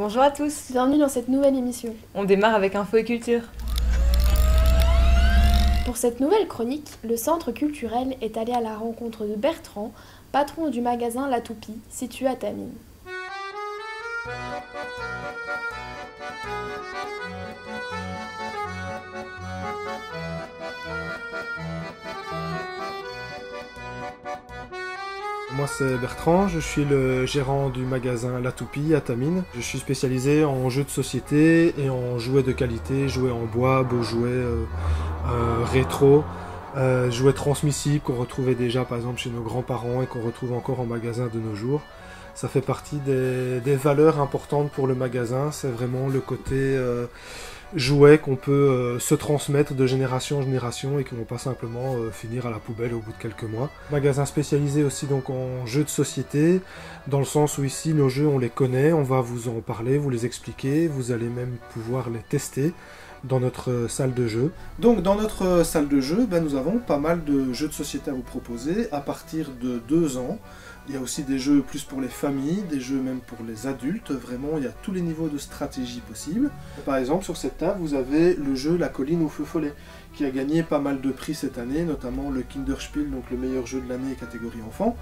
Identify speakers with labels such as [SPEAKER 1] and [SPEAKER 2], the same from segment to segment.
[SPEAKER 1] Bonjour à tous.
[SPEAKER 2] Bienvenue dans cette nouvelle émission.
[SPEAKER 1] On démarre avec Info et Culture.
[SPEAKER 2] Pour cette nouvelle chronique, le centre culturel est allé à la rencontre de Bertrand, patron du magasin La Toupie, situé à Tamines.
[SPEAKER 3] Moi c'est Bertrand, je suis le gérant du magasin La Toupie à Tamines. Je suis spécialisé en jeux de société et en jouets de qualité, jouets en bois, beaux jouets rétro, jouets transmissibles qu'on retrouvait déjà par exemple chez nos grands-parents et qu'on retrouve encore en magasin de nos jours. Ça fait partie des valeurs importantes pour le magasin, c'est vraiment le côté jouets qu'on peut se transmettre de génération en génération et qui ne vont pas simplement finir à la poubelle au bout de quelques mois. Magasin spécialisé aussi donc en jeux de société, dans le sens où ici nos jeux on les connaît, on va vous en parler, vous les expliquer, vous allez même pouvoir les tester dans notre salle de jeu. Donc dans notre salle de jeu, nous avons pas mal de jeux de société à vous proposer à partir de 2 ans. Il y a aussi des jeux plus pour les familles, des jeux même pour les adultes. Vraiment, il y a tous les niveaux de stratégie possibles. Par exemple, sur cette table, vous avez le jeu La Colline au Feu Follet, qui a gagné pas mal de prix cette année, notamment le Kinderspiel, donc le meilleur jeu de l'année catégorie enfant.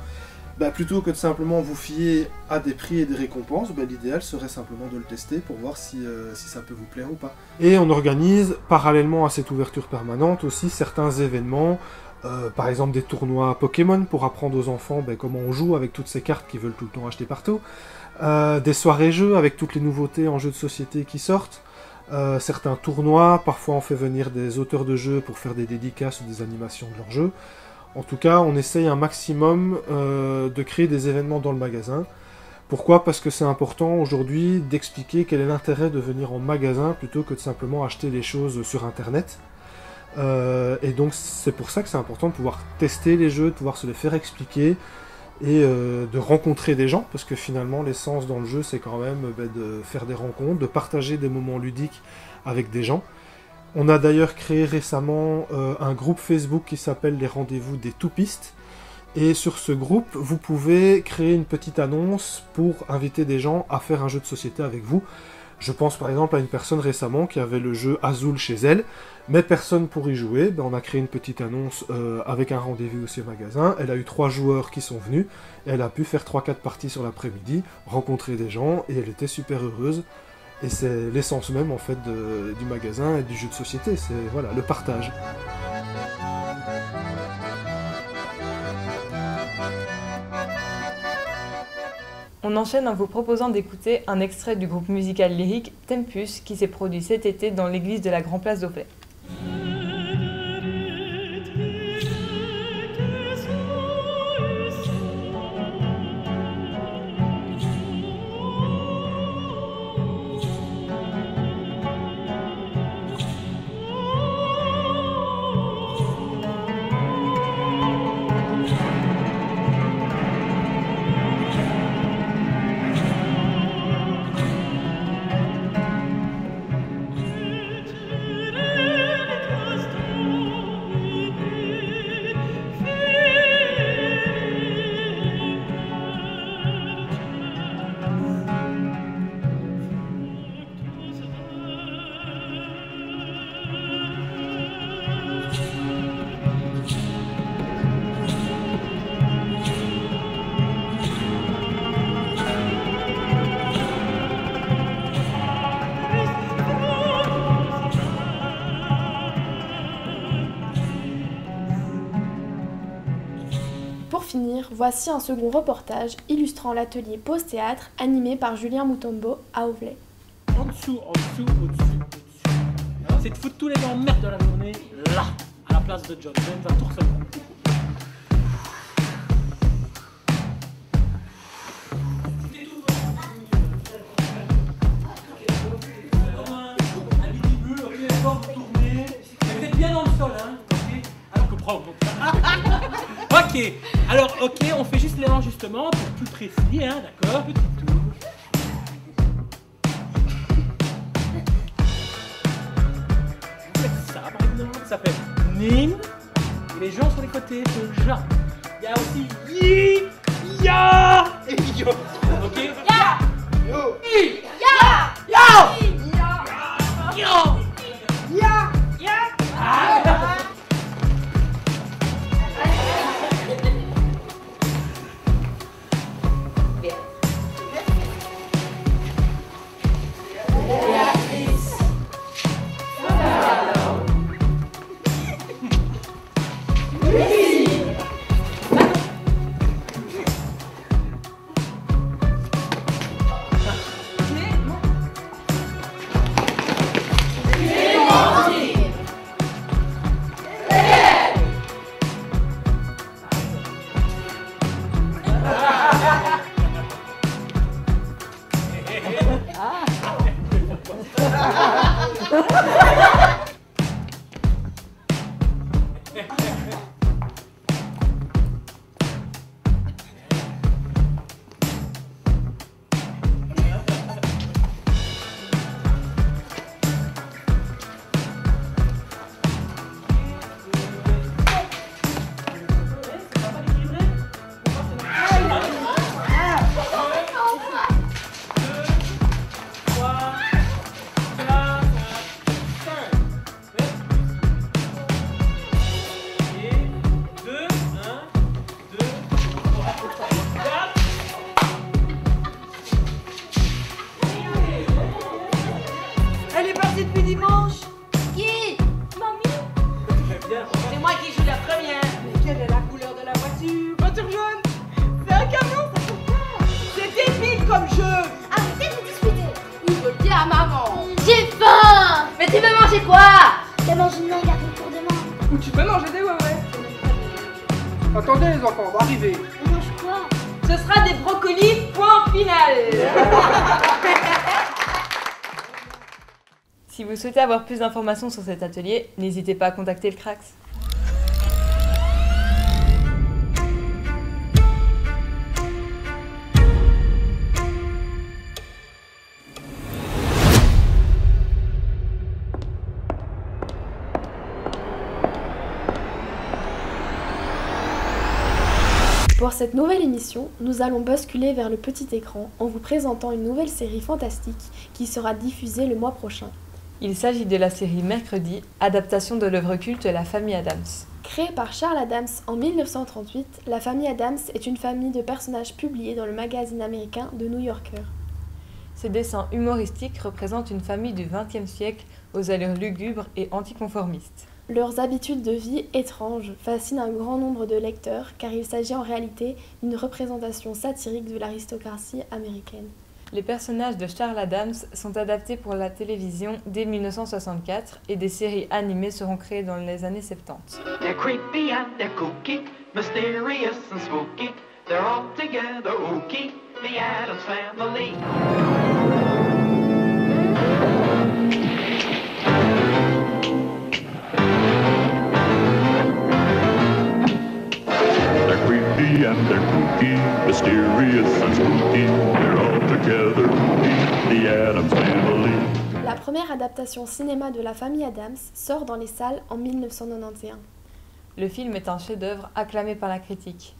[SPEAKER 3] Plutôt que de simplement vous fier à des prix et des récompenses, l'idéal serait simplement de le tester pour voir si ça peut vous plaire ou pas. Et on organise, parallèlement à cette ouverture permanente, aussi certains événements. Par exemple des tournois Pokémon pour apprendre aux enfants comment on joue avec toutes ces cartes qu'ils veulent tout le temps acheter partout, des soirées jeux avec toutes les nouveautés en jeux de société qui sortent, certains tournois, parfois on fait venir des auteurs de jeux pour faire des dédicaces ou des animations de leurs jeux. En tout cas on essaye un maximum de créer des événements dans le magasin. Pourquoi ? Parce que c'est important aujourd'hui d'expliquer quel est l'intérêt de venir en magasin plutôt que de simplement acheter les choses sur internet. Et donc c'est pour ça que c'est important de pouvoir tester les jeux, de pouvoir se les faire expliquer et de rencontrer des gens, parce que finalement l'essence dans le jeu c'est quand même de faire des rencontres, de partager des moments ludiques avec des gens. On a d'ailleurs créé récemment un groupe Facebook qui s'appelle les rendez-vous des toupistes, et sur ce groupe vous pouvez créer une petite annonce pour inviter des gens à faire un jeu de société avec vous. Je pense par exemple à une personne récemment qui avait le jeu Azul chez elle, mais personne pour y jouer. On a créé une petite annonce avec un rendez-vous aussi au magasin. Elle a eu 3 joueurs qui sont venus, et elle a pu faire 3-4 parties sur l'après-midi, rencontrer des gens, et elle était super heureuse. Et c'est l'essence même en fait du magasin et du jeu de société, c'est voilà, le partage.
[SPEAKER 1] On enchaîne en vous proposant d'écouter un extrait du groupe musical lyrique Tempus qui s'est produit cet été dans l'église de la Grand Place d'Auffay.
[SPEAKER 2] Pour finir, voici un second reportage illustrant l'atelier Pause Théâtre animé par Julien Moutombo à Auvelay.
[SPEAKER 4] En dessous, au-dessus, au-dessus. C'est de foutre tous les emmerdes de la journée là, à la place de John. John va tout recevoir. Vous êtes bien dans le sol, hein, ok. Alors que prendre. Ok, alors ok, on fait juste les enregistrements pour plus précis, hein, d'accord. Petit tour. Vous faites ça par exemple, ça fait Nin, et les gens sur les côtés, c'est Ja. Il y a aussi Yi, Ya et Yo, ok. Ya,
[SPEAKER 5] Elle est partie depuis dimanche. Qui? Mamie. C'est moi qui joue la première. Mais quelle est la couleur de la voiture? Voiture jaune. C'est un camion, ça compte pas. C'est débile comme jeu.
[SPEAKER 6] Arrêtez de vous disputer.
[SPEAKER 5] Ouvre bien à maman.
[SPEAKER 6] J'ai faim.
[SPEAKER 5] Mais tu veux manger quoi?
[SPEAKER 6] Je mange une mangue pour demain.
[SPEAKER 5] Ou tu peux manger des ouais.
[SPEAKER 7] Attendez les enfants, on va arriver.
[SPEAKER 6] On mange quoi?
[SPEAKER 5] Ce sera des brocolis, point final.
[SPEAKER 1] Si vous souhaitez avoir plus d'informations sur cet atelier, n'hésitez pas à contacter le CRAX.
[SPEAKER 2] Pour cette nouvelle émission, nous allons basculer vers le petit écran en vous présentant une nouvelle série fantastique qui sera diffusée le mois prochain.
[SPEAKER 1] Il s'agit de la série Mercredi, adaptation de l'œuvre culte La famille Addams.
[SPEAKER 2] Créée par Charles Addams en 1938, La famille Addams est une famille de personnages publiés dans le magazine américain The New Yorker.
[SPEAKER 1] Ces dessins humoristiques représentent une famille du XXe siècle aux allures lugubres et anticonformistes.
[SPEAKER 2] Leurs habitudes de vie étranges fascinent un grand nombre de lecteurs car il s'agit en réalité d'une représentation satirique de l'aristocratie américaine.
[SPEAKER 1] Les personnages de Charles Addams sont adaptés pour la télévision dès 1964 et des séries animées seront créées dans les années 70.
[SPEAKER 8] They're creepy and they're kooky, mysterious and spooky. They're all together ooky, the Addams Family.
[SPEAKER 9] They're creepy and they're kooky, mysterious and spooky. They're all together ooky, the Addams Family.
[SPEAKER 2] La première adaptation cinéma de La famille Addams sort dans les salles en 1991.
[SPEAKER 1] Le film est un chef-d'œuvre acclamé par la critique.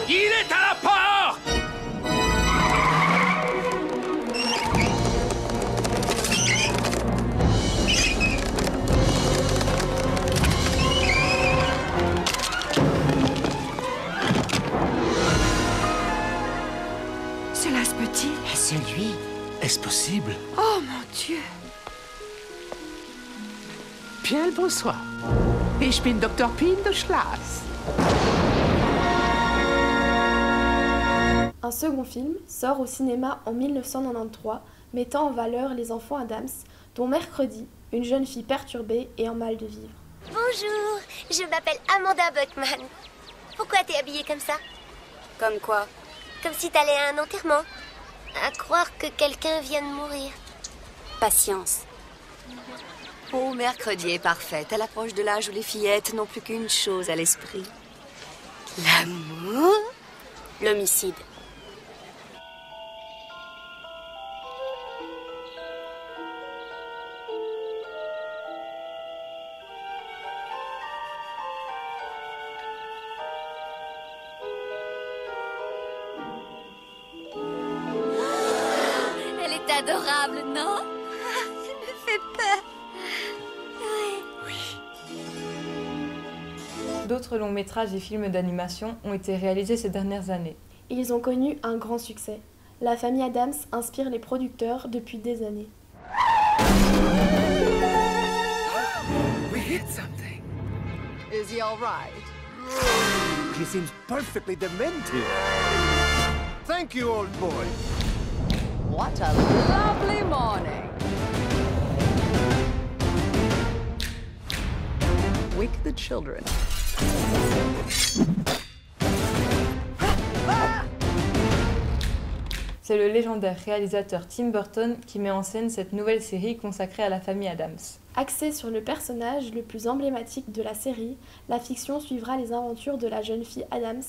[SPEAKER 4] Il est à la porte!
[SPEAKER 10] Cela se peut-il?
[SPEAKER 11] C'est lui. Est-ce possible?
[SPEAKER 10] Oh mon Dieu!
[SPEAKER 11] Bien le bonsoir. Ich bin Dr. Pin de Schloss.
[SPEAKER 2] Un second film sort au cinéma en 1993, mettant en valeur les enfants Addams, dont Mercredi, une jeune fille perturbée et en mal de vivre.
[SPEAKER 6] Bonjour, je m'appelle Amanda Buckman. Pourquoi t'es habillée comme ça?
[SPEAKER 5] Comme quoi?
[SPEAKER 6] Comme si t'allais à un enterrement. À croire que quelqu'un vient de mourir.
[SPEAKER 5] Patience. Oh, Mercredi est parfaite. À l'approche de l'âge où les fillettes n'ont plus qu'une chose à l'esprit. L'amour?
[SPEAKER 6] L'homicide. adorable, non? Ça me fait peur.
[SPEAKER 10] Oui.
[SPEAKER 1] D'autres longs métrages et films d'animation ont été réalisés ces dernières années.
[SPEAKER 2] Ils ont connu un grand succès. La famille Addams inspire les producteurs depuis des années.
[SPEAKER 12] We hit something. Is he all right? He seems perfectly demented. Thank you, old boy.
[SPEAKER 13] What a lovely morning. Wake the children.
[SPEAKER 1] C'est le légendaire réalisateur Tim Burton qui met en scène cette nouvelle série consacrée à la famille Addams.
[SPEAKER 2] Axée sur le personnage le plus emblématique de la série, la fiction suivra les aventures de la jeune fille Addams.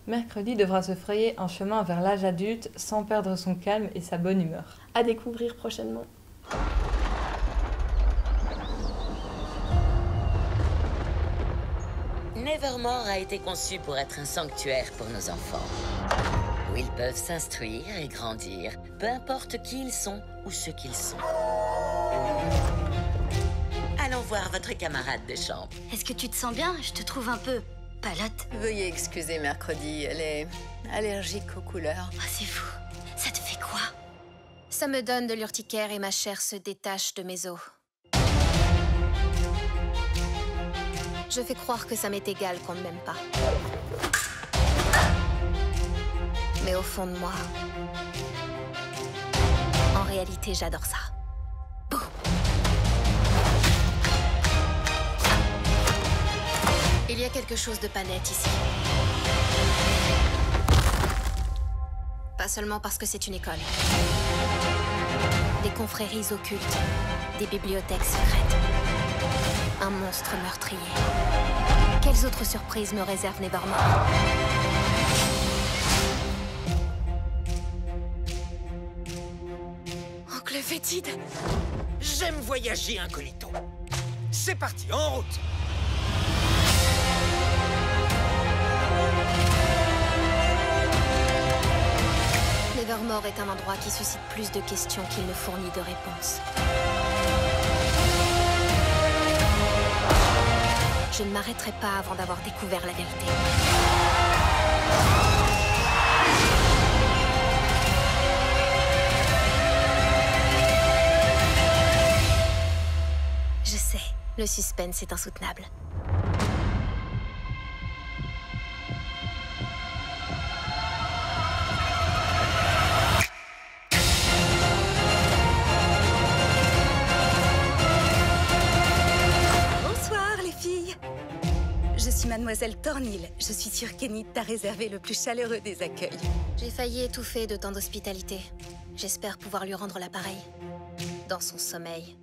[SPEAKER 1] Mercredi devra se frayer un chemin vers l'âge adulte sans perdre son calme et sa bonne humeur.
[SPEAKER 2] À découvrir prochainement.
[SPEAKER 14] Nevermore a été conçu pour être un sanctuaire pour nos enfants, où ils peuvent s'instruire et grandir, peu importe qui ils sont ou ce qu'ils sont. Allons voir votre camarade de chambre.
[SPEAKER 6] Est-ce que tu te sens bien? Je te trouve un peu palote.
[SPEAKER 13] Veuillez excuser Mercredi, elle est allergique aux couleurs.
[SPEAKER 6] Oh, c'est fou. Ça te fait quoi? Ça me donne de l'urticaire et ma chair se détache de mes os. Je fais croire que ça m'est égal qu'on ne m'aime pas. Mais au fond de moi, en réalité, j'adore ça. Bouh. Il y a quelque chose de pas net ici. Pas seulement parce que c'est une école. Des confréries occultes, des bibliothèques secrètes, un monstre meurtrier. Quelles autres surprises me réserve Nevermore? Oncle Fétide.
[SPEAKER 12] J'aime voyager incognito. C'est parti, en route.
[SPEAKER 6] Nevermore est un endroit qui suscite plus de questions qu'il ne fournit de réponses. Je ne m'arrêterai pas avant d'avoir découvert la vérité. Je sais, le suspense est insoutenable.
[SPEAKER 15] Mademoiselle Thornhill, je suis sûre qu'Enid t'a réservé le plus chaleureux des accueils.
[SPEAKER 6] J'ai failli étouffer de tant d'hospitalité. J'espère pouvoir lui rendre l'appareil. Dans son sommeil.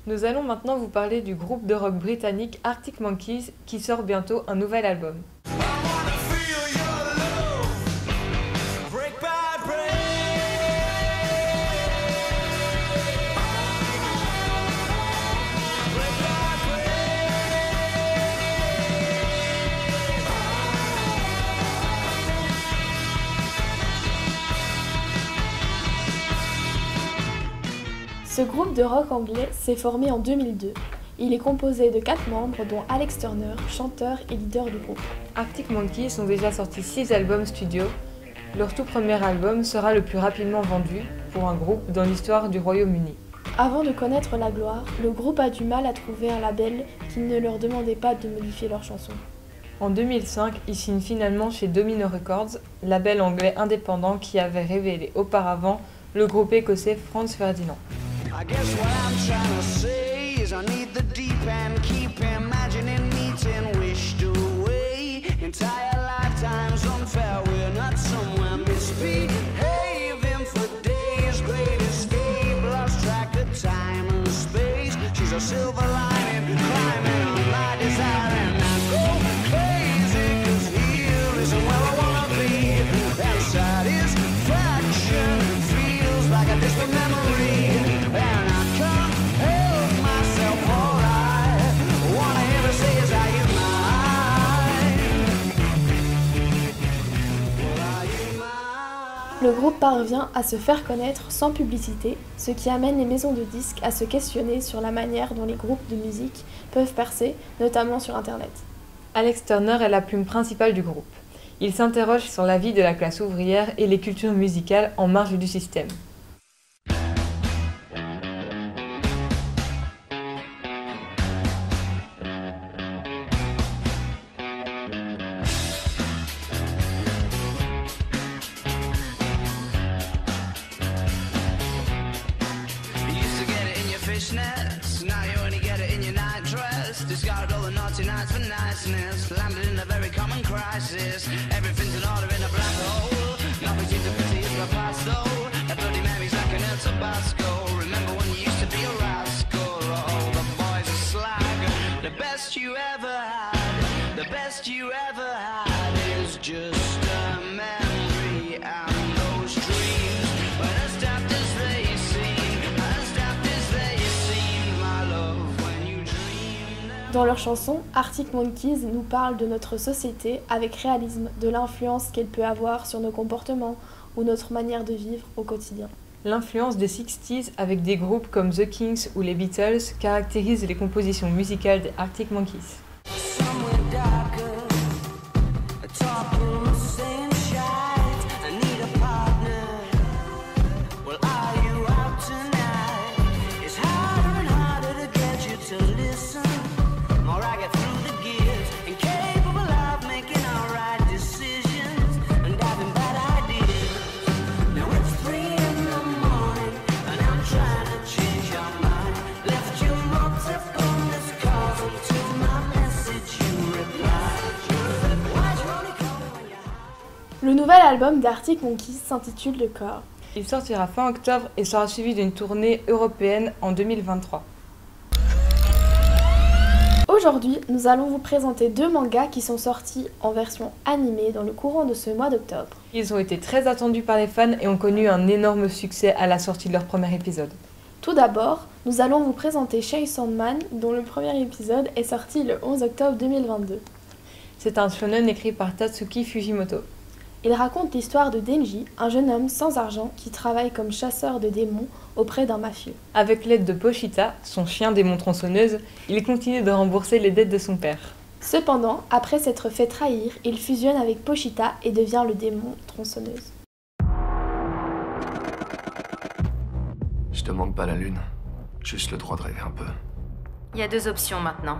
[SPEAKER 1] Nous allons maintenant vous parler du groupe de rock britannique Arctic Monkeys qui sort bientôt un nouvel album.
[SPEAKER 2] Ce groupe de rock anglais s'est formé en 2002. Il est composé de 4 membres, dont Alex Turner, chanteur et leader du groupe.
[SPEAKER 1] Arctic Monkeys ont déjà sorti 6 albums studio. Leur tout premier album sera le plus rapidement vendu pour un groupe dans l'histoire du Royaume-Uni.
[SPEAKER 2] Avant de connaître la gloire, le groupe a du mal à trouver un label qui ne leur demandait pas de modifier leurs chansons.
[SPEAKER 1] En 2005, ils signent finalement chez Domino Records, label anglais indépendant qui avait révélé auparavant le groupe écossais Franz Ferdinand.
[SPEAKER 16] I guess what I'm trying to say is I need the deep end, keep imagining meeting wished away. Entire lifetimes unfair, we're not somewhere misbehaving for days. Great escape, lost track of time and space. She's a silver lining, climbing on my desire and I go crazy, cause here isn't where I wanna be. That satisfaction feels like a distant memory. And I can't help myself, all I wanna hear her say is, are you mine?
[SPEAKER 2] groupe parvient à se faire connaître sans publicité, ce qui amène les maisons de disques à se questionner sur la manière dont les groupes de musique peuvent percer, notamment sur Internet.
[SPEAKER 1] Alex Turner est la plume principale du groupe. Il s'interroge sur la vie de la classe ouvrière et les cultures musicales en marge du système.
[SPEAKER 16] Now you only get it in your night dress. Discarded all the naughty nights for niceness. Landed in a very common crisis. Everything's in order in a black hole. Nothing seems to pity is my past though. That bloody memory's like an El Tabasco. Remember when you used to be a rascal? Oh, the boys are slag. The best you ever had. The best you ever had is just a memory and those dreams. When as daft as they seem, as daft as they seem, my love, when you dream.
[SPEAKER 2] Dans leur chanson, Arctic Monkeys nous parle de notre société avec réalisme, de l'influence qu'elle peut avoir sur nos comportements ou notre manière de vivre au quotidien.
[SPEAKER 1] L'influence des 60s avec des groupes comme The Kinks ou les Beatles caractérise les compositions musicales des Arctic Monkeys.
[SPEAKER 2] Le nouvel album d'Arctic Monkeys s'intitule The Core.
[SPEAKER 1] Il sortira fin octobre et sera suivi d'une tournée européenne en 2023.
[SPEAKER 2] Aujourd'hui, nous allons vous présenter 2 mangas qui sont sortis en version animée dans le courant de ce mois d'octobre.
[SPEAKER 1] Ils ont été très attendus par les fans et ont connu un énorme succès à la sortie de leur premier épisode.
[SPEAKER 2] Tout d'abord, nous allons vous présenter Chainsaw Man, dont le premier épisode est sorti le 11 octobre 2022.
[SPEAKER 1] C'est un shonen écrit par Tatsuki Fujimoto.
[SPEAKER 2] Il raconte l'histoire de Denji, un jeune homme sans argent qui travaille comme chasseur de démons auprès d'un mafieux.
[SPEAKER 1] Avec l'aide de Pochita, son chien démon tronçonneuse, il continue de rembourser les dettes de son père.
[SPEAKER 2] Cependant, après s'être fait trahir, il fusionne avec Pochita et devient le démon tronçonneuse.
[SPEAKER 17] Je te demande pas la lune, juste le droit de rêver un peu.
[SPEAKER 18] Il y a 2 options maintenant.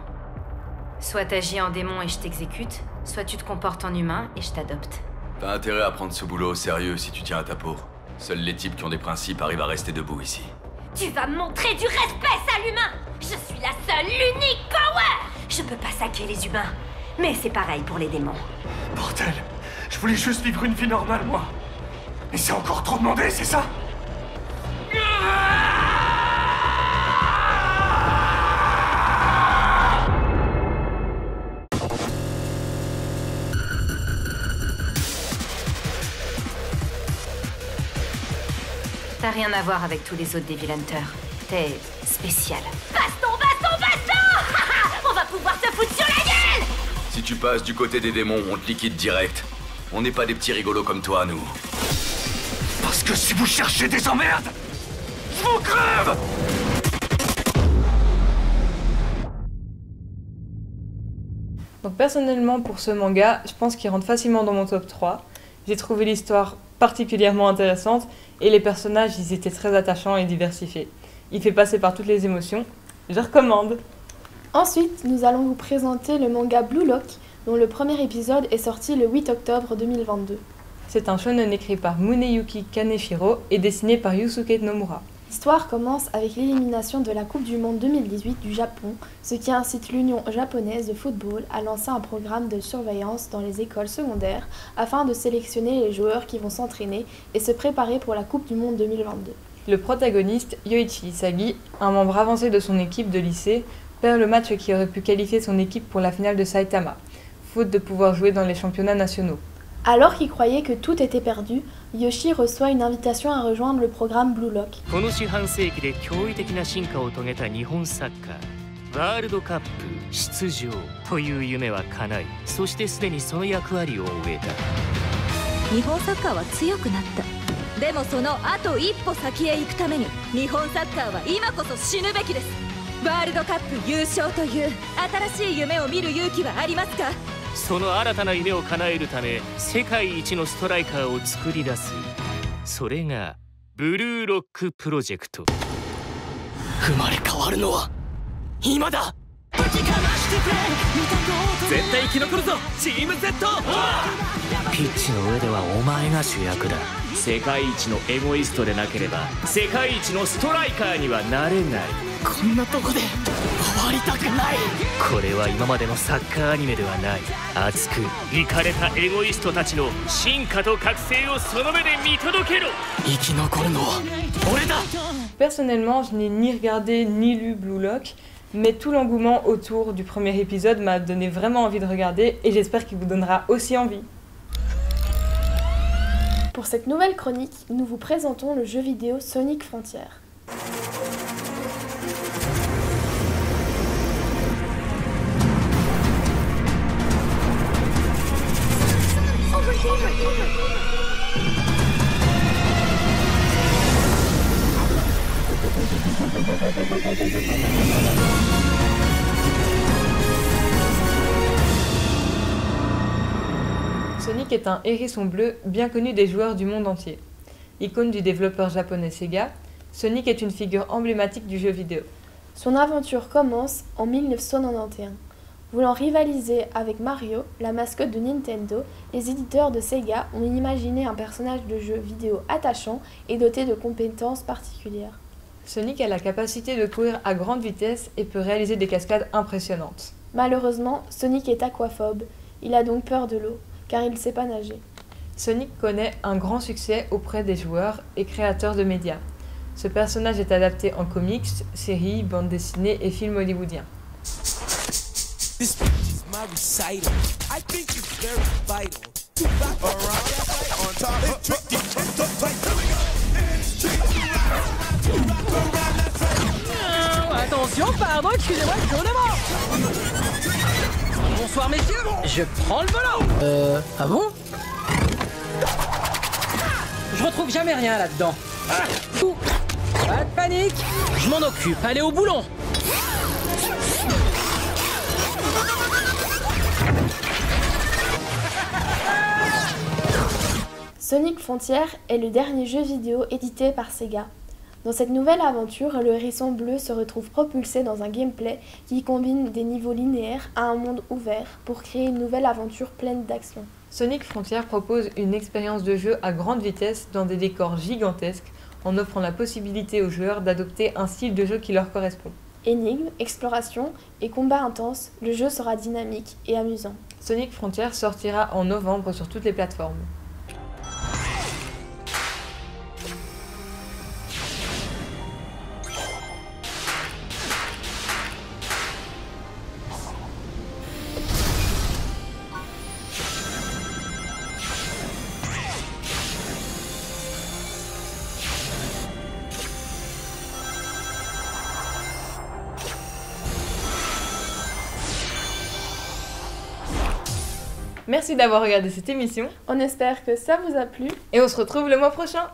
[SPEAKER 18] Soit t'agis en démon et je t'exécute, soit tu te comportes en humain et je t'adopte.
[SPEAKER 19] T'as intérêt à prendre ce boulot au sérieux si tu tiens à ta peau. Seuls les types qui ont des principes arrivent à rester debout ici.
[SPEAKER 6] Tu vas me montrer du respect, sale humain! Je suis la seule, l'unique power! Je peux pas saquer les humains, mais c'est pareil pour les démons.
[SPEAKER 17] Bordel, je voulais juste vivre une vie normale, moi. Mais c'est encore trop demandé, c'est ça?
[SPEAKER 18] T'as rien à voir avec tous les autres Devil Hunters. T'es spécial.
[SPEAKER 6] Baston, baston, baston! On va pouvoir te foutre sur la gueule!
[SPEAKER 19] Si tu passes du côté des démons, on te liquide direct. On n'est pas des petits rigolos comme toi, nous.
[SPEAKER 17] Parce que si vous cherchez des emmerdes, je vous crève!
[SPEAKER 1] Donc personnellement pour ce manga, je pense qu'il rentre facilement dans mon top 3. J'ai trouvé l'histoire particulièrement intéressante et les personnages, ils étaient très attachants et diversifiés. Il fait passer par toutes les émotions. Je recommande.
[SPEAKER 2] Ensuite, nous allons vous présenter le manga Blue Lock, dont le premier épisode est sorti le 8 octobre 2022.
[SPEAKER 1] C'est un shonen écrit par Muneyuki Kaneshiro et dessiné par Yusuke Nomura.
[SPEAKER 2] L'histoire commence avec l'élimination de la Coupe du Monde 2018 du Japon, ce qui incite l'Union japonaise de football à lancer un programme de surveillance dans les écoles secondaires afin de sélectionner les joueurs qui vont s'entraîner et se préparer pour la Coupe du Monde 2022.
[SPEAKER 1] Le protagoniste, Yoichi Isagi, un membre avancé de son équipe de lycée, perd le match qui aurait pu qualifier son équipe pour la finale de Saitama, faute de pouvoir jouer dans les championnats nationaux.
[SPEAKER 2] Alors qu'il croyait que tout était perdu, Yoshi reçoit une invitation à rejoindre le programme Blue Lock.
[SPEAKER 20] この四半世紀で驚異的な進化を遂げた日本サッカー、ワールドカップ出場という夢は叶い、そしてすでにその役割を終えた。
[SPEAKER 21] 日本サッカーは強くなった。でもそのあと一歩先へ行くために日本サッカーは今こそ死ぬべきです。ワールドカップ優勝という新しい夢を見る勇気はありますか？
[SPEAKER 20] その新たな夢を叶えるため世界一のストライカーを作り出す、それがブルーロックプロジェクト。
[SPEAKER 22] 生まれ変わるのは今だ。絶対生き残るぞチーム Z。
[SPEAKER 20] ピッチの上ではお前が主役だ。世界一のエゴイストでなければ世界一のストライカーにはなれない。
[SPEAKER 22] こんなとこで終わりたくない。
[SPEAKER 20] これは今までのサッカーアニメではない、熱くイカれたエゴイストたちの進化と覚醒をその目で見届けろ。
[SPEAKER 22] 生き残るのは俺だ。
[SPEAKER 1] Personnellement, je n'ai ni regardé ni lu Blue Lock, mais tout l'engouement autour du premier épisode m'a donné vraiment envie de regarder et j'espère qu'il vous donnera aussi envie.
[SPEAKER 2] Pour cette nouvelle chronique, nous vous présentons le jeu vidéo Sonic Frontières.
[SPEAKER 1] Sonic est un hérisson bleu bien connu des joueurs du monde entier. Icône du développeur japonais Sega, Sonic est une figure emblématique du jeu vidéo.
[SPEAKER 2] Son aventure commence en 1991. Voulant rivaliser avec Mario, la mascotte de Nintendo, les éditeurs de Sega ont imaginé un personnage de jeu vidéo attachant et doté de compétences particulières.
[SPEAKER 1] Sonic a la capacité de courir à grande vitesse et peut réaliser des cascades impressionnantes.
[SPEAKER 2] Malheureusement, Sonic est aquaphobe. Il a donc peur de l'eau, car il ne sait pas nager.
[SPEAKER 1] Sonic connaît un grand succès auprès des joueurs et créateurs de médias. Ce personnage est adapté en comics, séries, bandes dessinées et films hollywoodiens.
[SPEAKER 5] Attention, pardon, excusez-moi, bonsoir messieurs, je prends le volant. Ah bon? Je retrouve jamais rien là-dedans. Pas de panique, je m'en occupe, allez au boulon.
[SPEAKER 2] Sonic Frontières est le dernier jeu vidéo édité par Sega. Dans cette nouvelle aventure, le hérisson bleu se retrouve propulsé dans un gameplay qui combine des niveaux linéaires à un monde ouvert pour créer une nouvelle aventure pleine d'action.
[SPEAKER 1] Sonic Frontières propose une expérience de jeu à grande vitesse dans des décors gigantesques en offrant la possibilité aux joueurs d'adopter un style de jeu qui leur correspond.
[SPEAKER 2] Énigmes, exploration et combats intenses, le jeu sera dynamique et amusant.
[SPEAKER 1] Sonic Frontières sortira en novembre sur toutes les plateformes. Merci d'avoir regardé cette émission.
[SPEAKER 2] On espère que ça vous a plu.
[SPEAKER 1] Et on se retrouve le mois prochain.